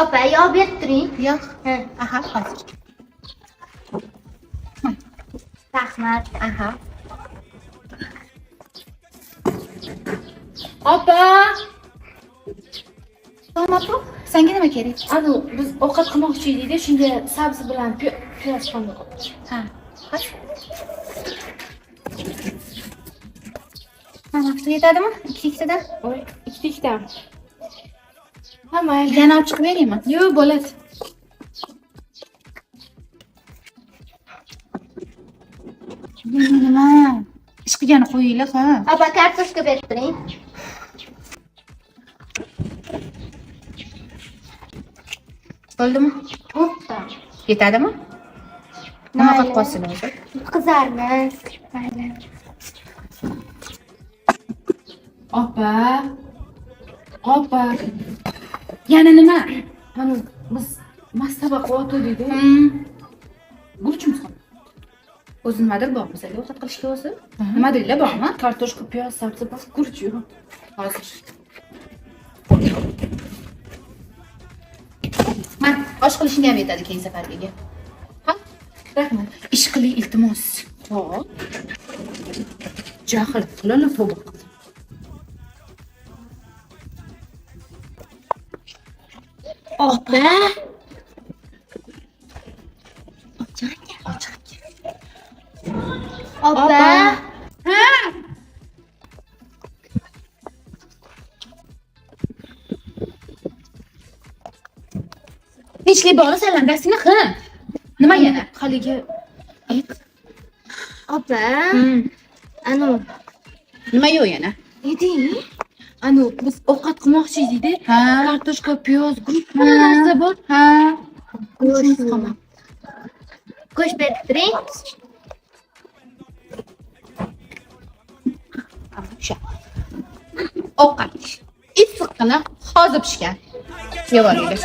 Opa, yog' berib turing. Yo'q. Ha, Aha, hozir. rahmat. Aha. Opa! To'g'ri, senga nima kerak? Anu, biz ovqat qilmoqchi edik-da, shunga sabzi bilan piyoz qolmoq. Ha. Qo'sh. Mana shu yetadimi? Ikkitadan? Voy, ikkita. Ha, mayli. Yana olib chiqib beraymi? Yo'q, bo'ladi. Nima? Ish qilgani qo'yinglar, ha. Opa, kartoshka berib turing. Bo'ldimi? Bo'pti. Yetadimi? Nima qilib qolsin o'zi? Qizarmas. Mayli. Opa. Opa. Yana nima? Anu, biz mastaba qilyotgandik-da. Gurchimiz qoldi. O'zi nimadir bor bizga ovqat qilishga o'zi? Aha. Nima deylar bormi? Kartoshka, piyoz, sabzi, bas gurch yo'q. Hozir. Mana osh qilishingga ham yetadi keyin safarga. Ha? Rahmat. Ish qiling iltimos. Xo'p. Jahl qilala to'g'ri. Opa. Opa. Tinchlik bormi salamdasini? Ha. Nima yana? Haligi Opa. Anu, Nima yo'q yana? yeding? anu, biz ovqat qilmoqchi edik-da. Ha. Kartoshka, piyoz, gurch hamma narsa bor. Ha. Gurchimiz qolmadi. Go'sht berib turing. O'sha. Ovqat. Issiqqina hozir pishgan. Yeb olaylik.